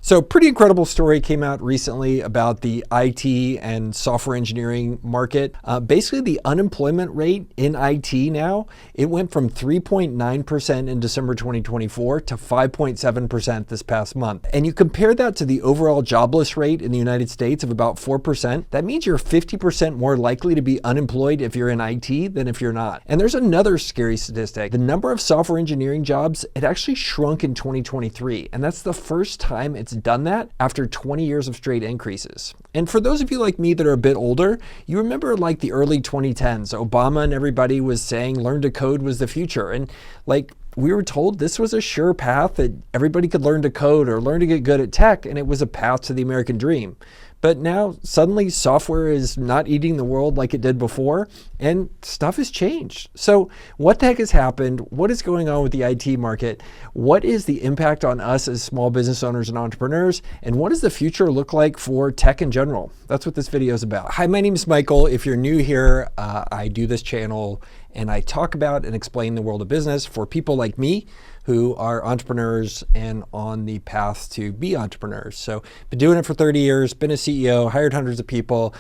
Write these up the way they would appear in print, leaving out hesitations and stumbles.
So pretty incredible story came out recently about the IT and software engineering market. Basically the unemployment rate in IT now, it went from 3.9% in December 2024 to 5.7% this past month. And you compare that to the overall jobless rate in the United States of about 4%, that means you're 50% more likely to be unemployed if you're in IT than if you're not. And there's another scary statistic. The number of software engineering jobs, it actually shrunk in 2023. And that's the first time it's done that after 20 years of straight increases. And for those of you like me that are a bit older, you remember like the early 2010s, Obama and everybody was saying learn to code was the future. And like we were told this was a sure path that everybody could learn to code or learn to get good at tech, and it was a path to the American dream. But now suddenly software is not eating the world like it did before, and stuff has changed. So what the heck has happened? What is going on with the IT market? What is the impact on us as small business owners and entrepreneurs? And what does the future look like for tech in general? That's what this video is about. Hi, my name is Michael. If you're new here, I do this channel and I talk about and explain the world of business for people like me who are entrepreneurs and on the path to be entrepreneurs. So been doing it for 30 years, been a CEO, hired hundreds of people,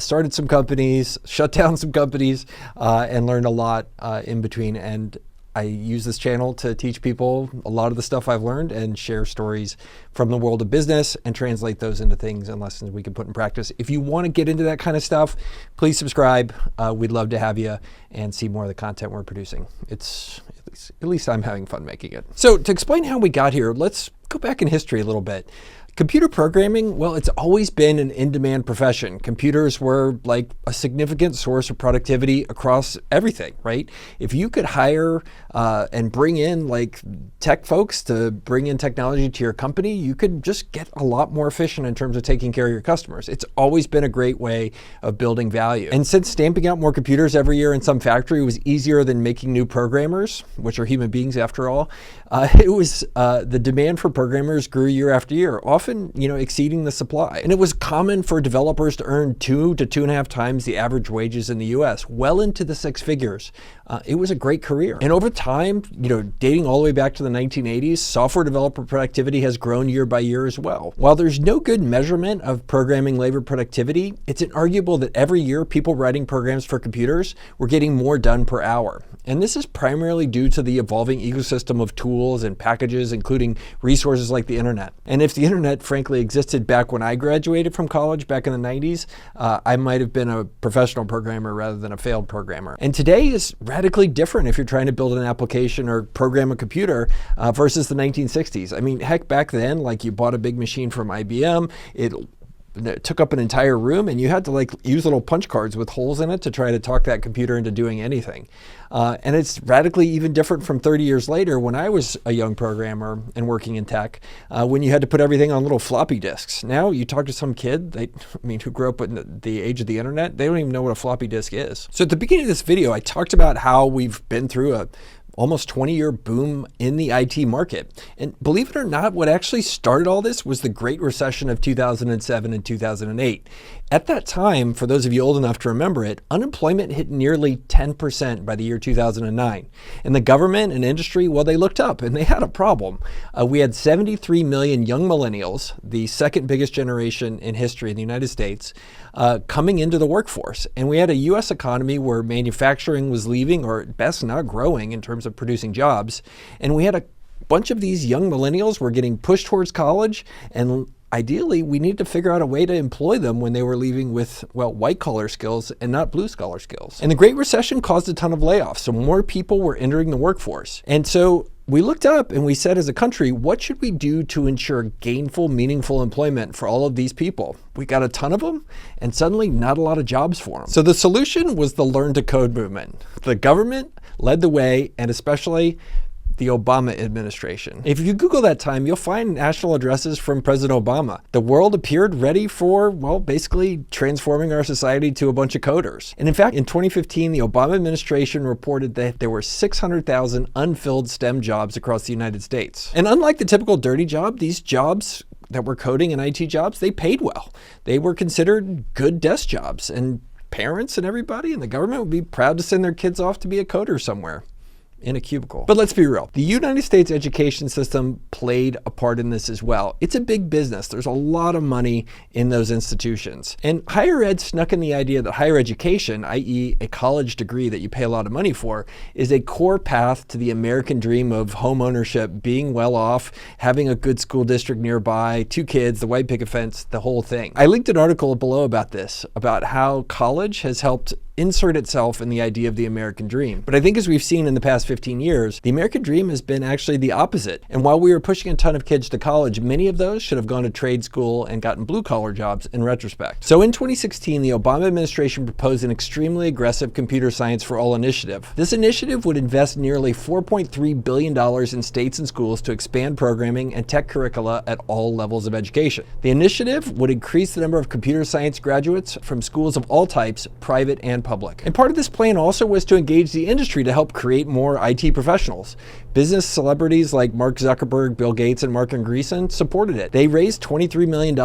started some companies, shut down some companies, and learned a lot in between. And I use this channel to teach people a lot of the stuff I've learned and share stories from the world of business and translate those into things and lessons we can put in practice. If you want to get into that kind of stuff, please subscribe. We'd love to have you and see more of the content we're producing. At least I'm having fun making it. So to explain how we got here, let's go back in history a little bit. Computer programming, well, it's always been an in-demand profession. Computers were like a significant source of productivity across everything, right? If you could hire and bring in like tech folks to bring in technology to your company, you could just get a lot more efficient in terms of taking care of your customers. It's always been a great way of building value. And since stamping out more computers every year in some factory was easier than making new programmers, which are human beings after all, the demand for programmers grew year after year, often exceeding the supply. And it was common for developers to earn 2 to 2.5 times the average wages in the US, well into the 6 figures. It was a great career. And over time, dating all the way back to the 1980s, software developer productivity has grown year by year as well. While there's no good measurement of programming labor productivity, it's inarguable that every year people writing programs for computers were getting more done per hour. And this is primarily due to the evolving ecosystem of tools and packages, including resources like the internet. And if the internet frankly existed back when I graduated from college back in the 90s, I might have been a professional programmer rather than a failed programmer. And today is radically different if you're trying to build an application or program a computer versus the 1960s. I mean, heck, back then, like you bought a big machine from IBM, it took up an entire room and you had to like use little punch cards with holes in it to try to talk that computer into doing anything. And it's radically even different from 30 years later when I was a young programmer and working in tech, when you had to put everything on little floppy disks. Now you talk to some kid, who grew up in the age of the internet, they don't even know what a floppy disk is. So at the beginning of this video, I talked about how we've been through a almost 20-year boom in the IT market. And believe it or not, what actually started all this was the Great Recession of 2007 and 2008. At that time, for those of you old enough to remember it, unemployment hit nearly 10% by the year 2009. And the government and industry, well, they looked up and they had a problem. We had 73 million young millennials, the second biggest generation in history in the United States, coming into the workforce. And we had a US economy where manufacturing was leaving, or at best not growing in terms of producing jobs. And we had a bunch of these young millennials were getting pushed towards college, and ideally we needed to figure out a way to employ them when they were leaving with, well, white collar skills and not blue collar skills. And the Great Recession caused a ton of layoffs, so more people were entering the workforce. And so we looked up and we said, as a country, what should we do to ensure gainful, meaningful employment for all of these people? We got a ton of them and suddenly not a lot of jobs for them. So the solution was the learn to code movement. The government led the way, and especially the Obama administration. If you Google that time, you'll find national addresses from President Obama. The world appeared ready for, well, basically transforming our society to a bunch of coders. And in fact, in 2015, the Obama administration reported that there were 600,000 unfilled STEM jobs across the United States. And unlike the typical dirty job, these jobs that were coding and IT jobs, they paid well. They were considered good desk jobs, and parents and everybody in the government would be proud to send their kids off to be a coder somewhere. in a cubicle. But let's be real. The United States education system played a part in this as well. It's a big business. There's a lot of money in those institutions. And higher ed snuck in the idea that higher education, i.e. a college degree that you pay a lot of money for, is a core path to the American dream of home ownership, being well off, having a good school district nearby, 2 kids, the white picket fence, the whole thing. I linked an article below about this, about how college has helped insert itself in the idea of the American dream. But I think as we've seen in the past 15 years, the American dream has been actually the opposite. And while we were pushing a ton of kids to college, many of those should have gone to trade school and gotten blue-collar jobs in retrospect. So in 2016, the Obama administration proposed an extremely aggressive computer science for all initiative. This initiative would invest nearly $4.3 billion in states and schools to expand programming and tech curricula at all levels of education. The initiative would increase the number of computer science graduates from schools of all types, private and public. And part of this plan also was to engage the industry to help create more IT professionals. Business celebrities like Mark Zuckerberg, Bill Gates, and Mark Andreessen supported it. They raised $23 million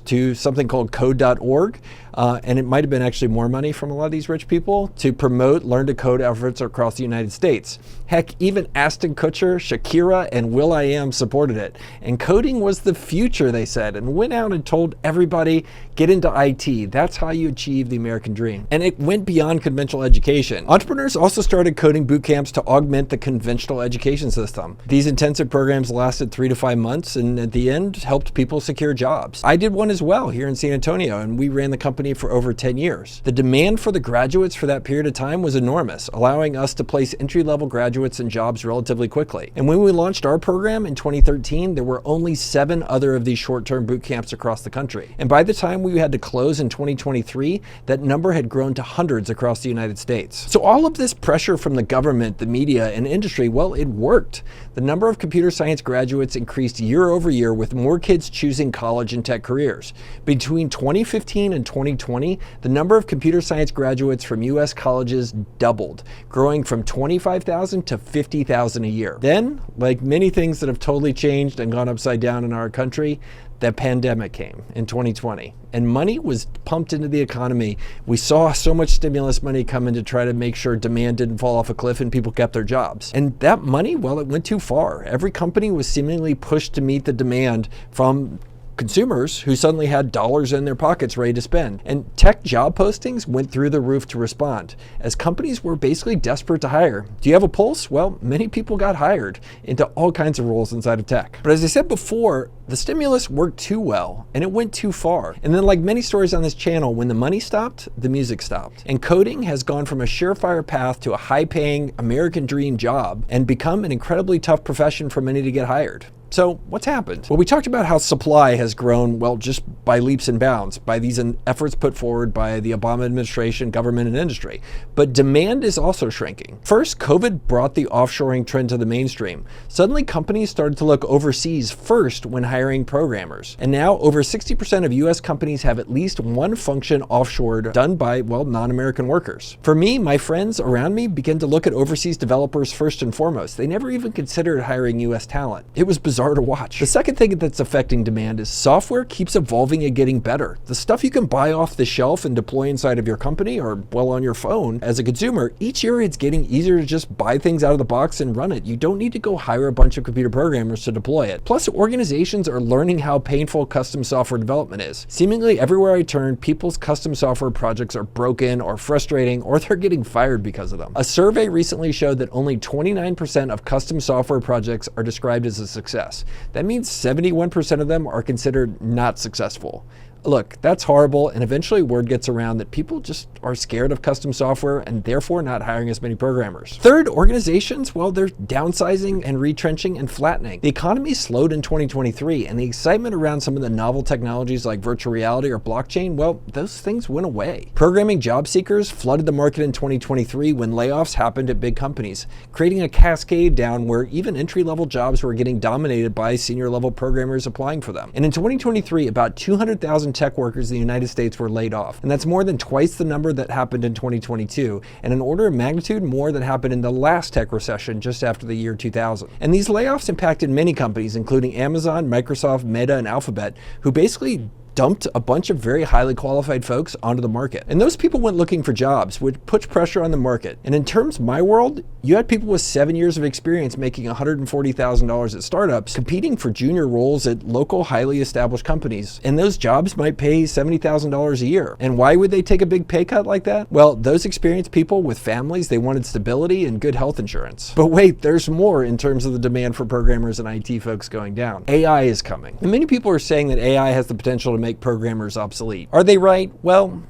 to something called code.org, and it might have been actually more money from a lot of these rich people to promote learn to code efforts across the United States. Heck, even Ashton Kutcher, Shakira, and will.i.am supported it. And coding was the future, they said, and went out and told everybody, get into IT. That's how you achieve the American dream. And it went beyond conventional education. Entrepreneurs also started coding boot camps to augment the conventional education system. These intensive programs lasted 3 to 5 months, and at the end helped people secure jobs. I did one as well here in San Antonio, and we ran the company for over 10 years. The demand for the graduates for that period of time was enormous, allowing us to place entry-level graduates in jobs relatively quickly. And when we launched our program in 2013, there were only 7 other of these short-term boot camps across the country. And by the time we had to close in 2023, that number had grown to hundreds across the United States. So all of this pressure from the government, the media, and industry, well, it worked. The number of computer science graduates increased year over year, with more kids choosing college and tech careers. Between 2015 and 2020, the number of computer science graduates from US colleges doubled, growing from 25,000 to 50,000 a year. Then, like many things that have totally changed and gone upside down in our country, the pandemic came in 2020, and money was pumped into the economy. We saw so much stimulus money come in to try to make sure demand didn't fall off a cliff and people kept their jobs. And that money, well, it went too far. Every company was seemingly pushed to meet the demand from consumers who suddenly had dollars in their pockets ready to spend. And tech job postings went through the roof to respond, as companies were basically desperate to hire. Do you have a pulse? Well, many people got hired into all kinds of roles inside of tech. But as I said before, the stimulus worked too well, and it went too far. And then, like many stories on this channel, when the money stopped, the music stopped. And coding has gone from a surefire path to a high-paying American dream job and become an incredibly tough profession for many to get hired. So what's happened? Well, we talked about how supply has grown, well, just by leaps and bounds, by these efforts put forward by the Obama administration, government, and industry. But demand is also shrinking. First, COVID brought the offshoring trend to the mainstream. Suddenly, companies started to look overseas first when hiring programmers. And now, over 60% of US companies have at least one function offshored, done by, well, non-American workers. For me, my friends around me began to look at overseas developers first and foremost. They never even considered hiring US talent. It was bizarre to watch. The second thing that's affecting demand is software keeps evolving and getting better. The stuff you can buy off the shelf and deploy inside of your company or, well, on your phone as a consumer, each year it's getting easier to just buy things out of the box and run it. You don't need to go hire a bunch of computer programmers to deploy it. Plus, organizations are learning how painful custom software development is. Seemingly everywhere I turn, people's custom software projects are broken or frustrating, or they're getting fired because of them. A survey recently showed that only 29% of custom software projects are described as a success. That means 71% of them are considered not successful. Look, that's horrible, and eventually word gets around that people just are scared of custom software and therefore not hiring as many programmers. Third, organizations, well, they're downsizing and retrenching and flattening. The economy slowed in 2023, and the excitement around some of the novel technologies like virtual reality or blockchain, well, those things went away. Programming job seekers flooded the market in 2023 when layoffs happened at big companies, creating a cascade down where even entry-level jobs were getting dominated by senior-level programmers applying for them. And in 2023, about 200,000 tech workers in the United States were laid off. And that's more than twice the number that happened in 2022, and an order of magnitude more than happened in the last tech recession just after the year 2000. And these layoffs impacted many companies, including Amazon, Microsoft, Meta, and Alphabet, who basically dumped a bunch of very highly qualified folks onto the market. And those people went looking for jobs, which puts pressure on the market. And in terms of my world, you had people with 7 years of experience making $140,000 at startups competing for junior roles at local, highly established companies. And those jobs might pay $70,000 a year. And why would they take a big pay cut like that? Well, those experienced people with families, they wanted stability and good health insurance. But wait, there's more in terms of the demand for programmers and IT folks going down. AI is coming. And many people are saying that AI has the potential to make programmers obsolete. Are they right? Well,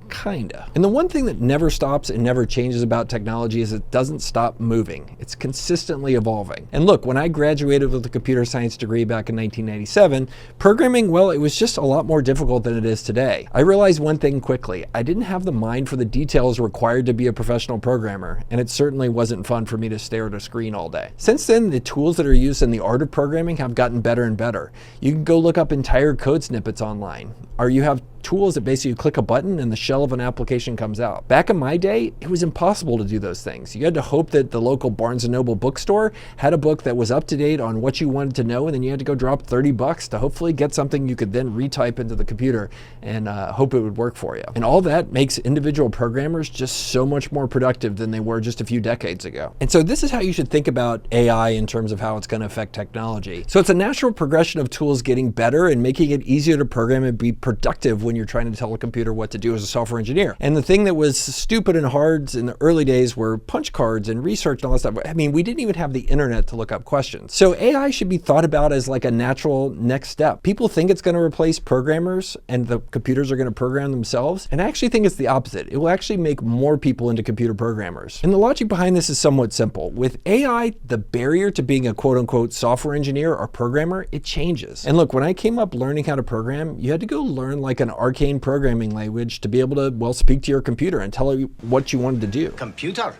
kinda. And the one thing that never stops and never changes about technology is it doesn't stop moving. It's consistently evolving. And look, when I graduated with a computer science degree back in 1997, programming, well, it was just a lot more difficult than it is today. I realized one thing quickly. I didn't have the mind for the details required to be a professional programmer, and it certainly wasn't fun for me to stare at a screen all day. Since then, the tools that are used in the art of programming have gotten better and better. You can go look up entire code snippets online, or you have tools that basically click a button and the shell of an application comes out. Back in my day, it was impossible to do those things. You had to hope that the local Barnes & Noble bookstore had a book that was up to date on what you wanted to know, and then you had to go drop $30 to hopefully get something you could then retype into the computer and hope it would work for you. And all that makes individual programmers just so much more productive than they were just a few decades ago. And so this is how you should think about AI in terms of how it's going to affect technology. So it's a natural progression of tools getting better and making it easier to program and be productive when you're trying to tell a computer what to do as a software engineer. And the thing that was stupid and hard in the early days were punch cards and research and all that stuff. I mean, we didn't even have the internet to look up questions. So AI should be thought about as like a natural next step. People think it's going to replace programmers and the computers are going to program themselves. And I actually think it's the opposite. It will actually make more people into computer programmers. And the logic behind this is somewhat simple. With AI, the barrier to being a quote unquote software engineer or programmer, it changes. And look, when I came up learning how to program, you had to go learn like an arcane programming language to be able to, well, speak to your computer and tell it what you wanted to do. Computer.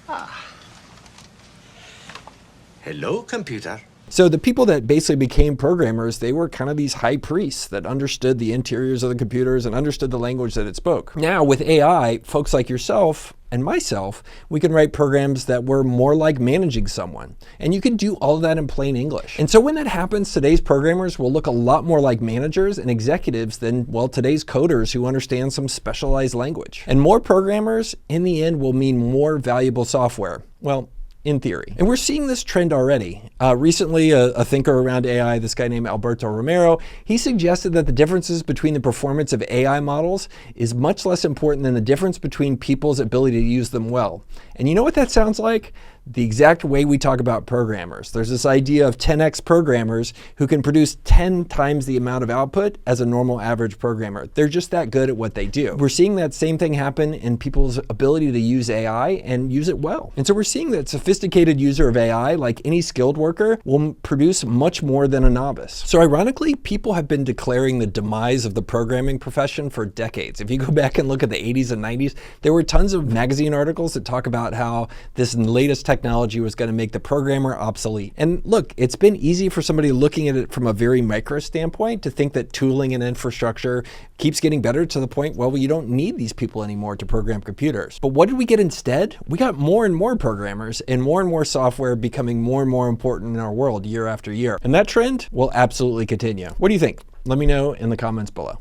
Ah. Hello, computer. So the people that basically became programmers, they were kind of these high priests that understood the interiors of the computers and understood the language that it spoke. Now with AI, folks like yourself and myself, we can write programs that were more like managing someone. And you can do all of that in plain English. And so when that happens, today's programmers will look a lot more like managers and executives than, well, today's coders who understand some specialized language. And more programmers, in the end, will mean more valuable software. Well, in theory. And we're seeing this trend already. Recently, a thinker around AI, this guy named Alberto Romero, he suggested that the differences between the performance of AI models is much less important than the difference between people's ability to use them well. And you know what that sounds like? The exact way we talk about programmers. There's this idea of 10x programmers who can produce 10 times the amount of output as a normal average programmer. They're just that good at what they do. We're seeing that same thing happen in people's ability to use AI and use it well. And so we're seeing that sophisticated user of AI, like any skilled worker, will produce much more than a novice. So ironically, people have been declaring the demise of the programming profession for decades. If you go back and look at the 80s and 90s, there were tons of magazine articles that talk about how this latest technology was going to make the programmer obsolete. And look, it's been easy for somebody looking at it from a very micro standpoint to think that tooling and infrastructure keeps getting better to the point, well, you don't need these people anymore to program computers. But what did we get instead? We got more and more programmers and more software becoming more and more important in our world year after year. And that trend will absolutely continue. What do you think? Let me know in the comments below.